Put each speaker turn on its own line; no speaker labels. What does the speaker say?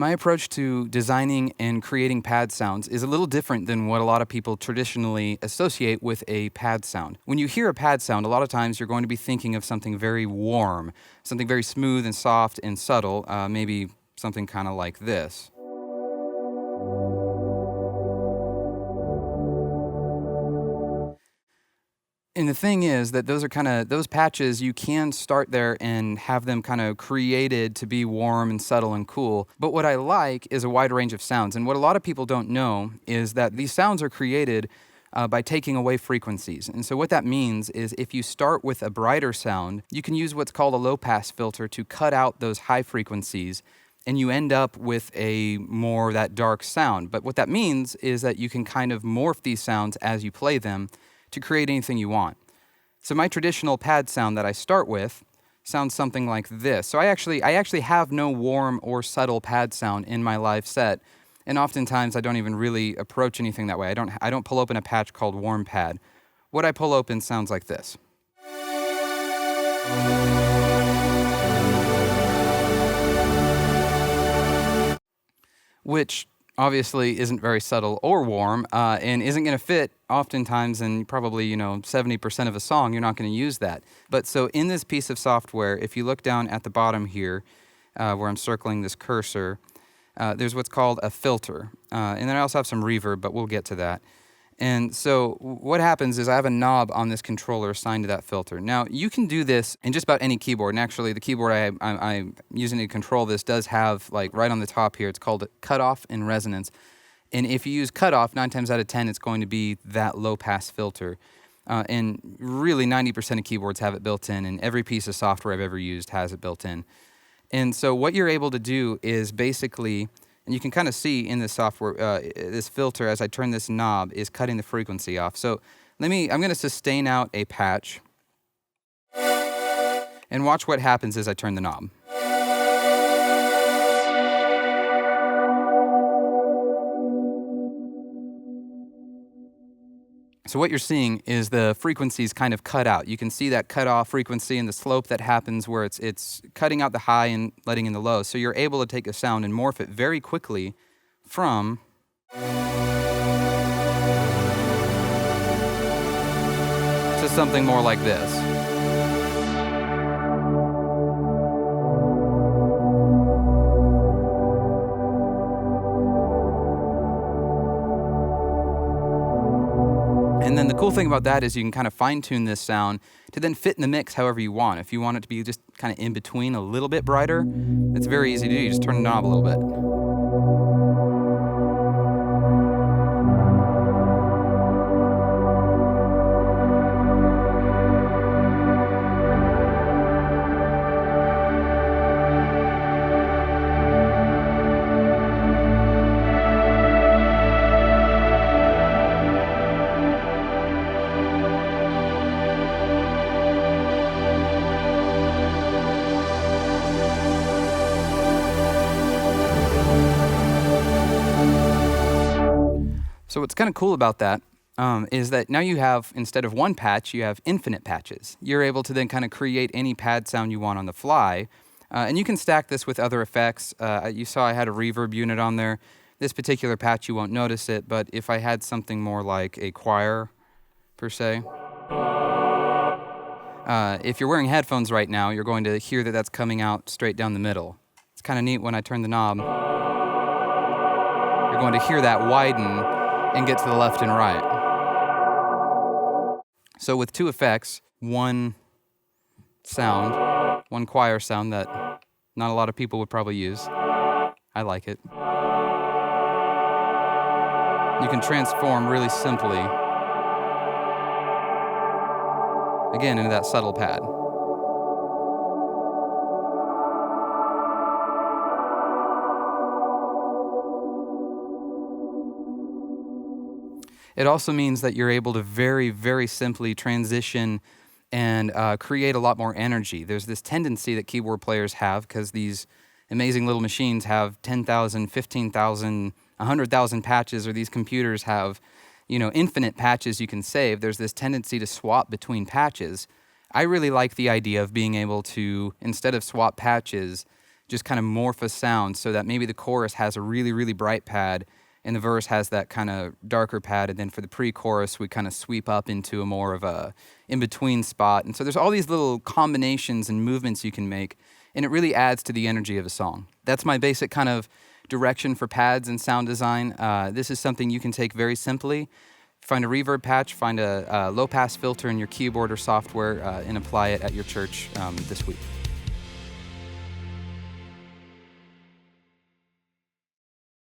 My approach to designing and creating pad sounds is a little different than what a lot of people traditionally associate with a pad sound. When you hear a pad sound, a lot of times you're going to be thinking of something very warm, something very smooth and soft and subtle, maybe something kind of like this. And the thing is that those patches, you can start there and have them kind of created to be warm and subtle and cool. But what I like is a wide range of sounds. And what a lot of people don't know is that these sounds are created by taking away frequencies. And so what that means is if you start with a brighter sound, you can use what's called a low pass filter to cut out those high frequencies, and you end up with a more that dark sound. But what that means is that you can kind of morph these sounds as you play them to create anything you want. So my traditional pad sound that I start with sounds something like this. So I actually have no warm or subtle pad sound in my live set, and oftentimes I don't even really approach anything that way. I don't pull open a patch called warm pad. What I pull open sounds like this. Which obviously isn't very subtle or warm, and isn't going to fit oftentimes in probably 70% of a song. You're not going to use that. But so in this piece of software, if you look down at the bottom here, where I'm circling this cursor, there's what's called a filter, and then I also have some reverb, but we'll get to that. And so what happens is I have a knob on this controller assigned to that filter. Now, you can do this in just about any keyboard. And actually, the keyboard I'm using to control this does have, like, right on the top here, it's called cutoff and resonance. And if you use cutoff, 9 times out of 10, it's going to be that low-pass filter. And really, 90% of keyboards have it built in, and every piece of software I've ever used has it built in. And so what you're able to do is basically... And you can kind of see in this software, this filter, as I turn this knob, is cutting the frequency off. So I'm going to sustain out a patch. And watch what happens as I turn the knob. So what you're seeing is the frequencies kind of cut out. You can see that cut off frequency and the slope that happens where it's cutting out the high and letting in the low. So you're able to take a sound and morph it very quickly from to something more like this. And then the cool thing about that is you can kind of fine-tune this sound to then fit in the mix however you want. If you want it to be just kind of in between, a little bit brighter, it's very easy to do. You just turn the knob a little bit. So what's kind of cool about that is that now you have, instead of one patch, you have infinite patches. You're able to then kind of create any pad sound you want on the fly. And you can stack this with other effects. You saw I had a reverb unit on there. This particular patch, you won't notice it, but if I had something more like a choir, per se, if you're wearing headphones right now, you're going to hear that that's coming out straight down the middle. It's kind of neat when I turn the knob. You're going to hear that widen and get to the left and right. So with two effects, one sound, one choir sound that not a lot of people would probably use. I like it. You can transform really simply, again, into that subtle pad. It also means that you're able to very, very simply transition and create a lot more energy. There's this tendency that keyboard players have, because these amazing little machines have 10,000, 15,000, 100,000 patches, or these computers have, infinite patches you can save. There's this tendency to swap between patches. I really like the idea of being able to, instead of swap patches, just kind of morph a sound so that maybe the chorus has a really, really bright pad and the verse has that kind of darker pad. And then for the pre-chorus, we kind of sweep up into a more of a in-between spot. And so there's all these little combinations and movements you can make, and it really adds to the energy of a song. That's my basic kind of direction for pads and sound design. This is something you can take very simply. Find a reverb patch, find a low-pass filter in your keyboard or software, and apply it at your church this week.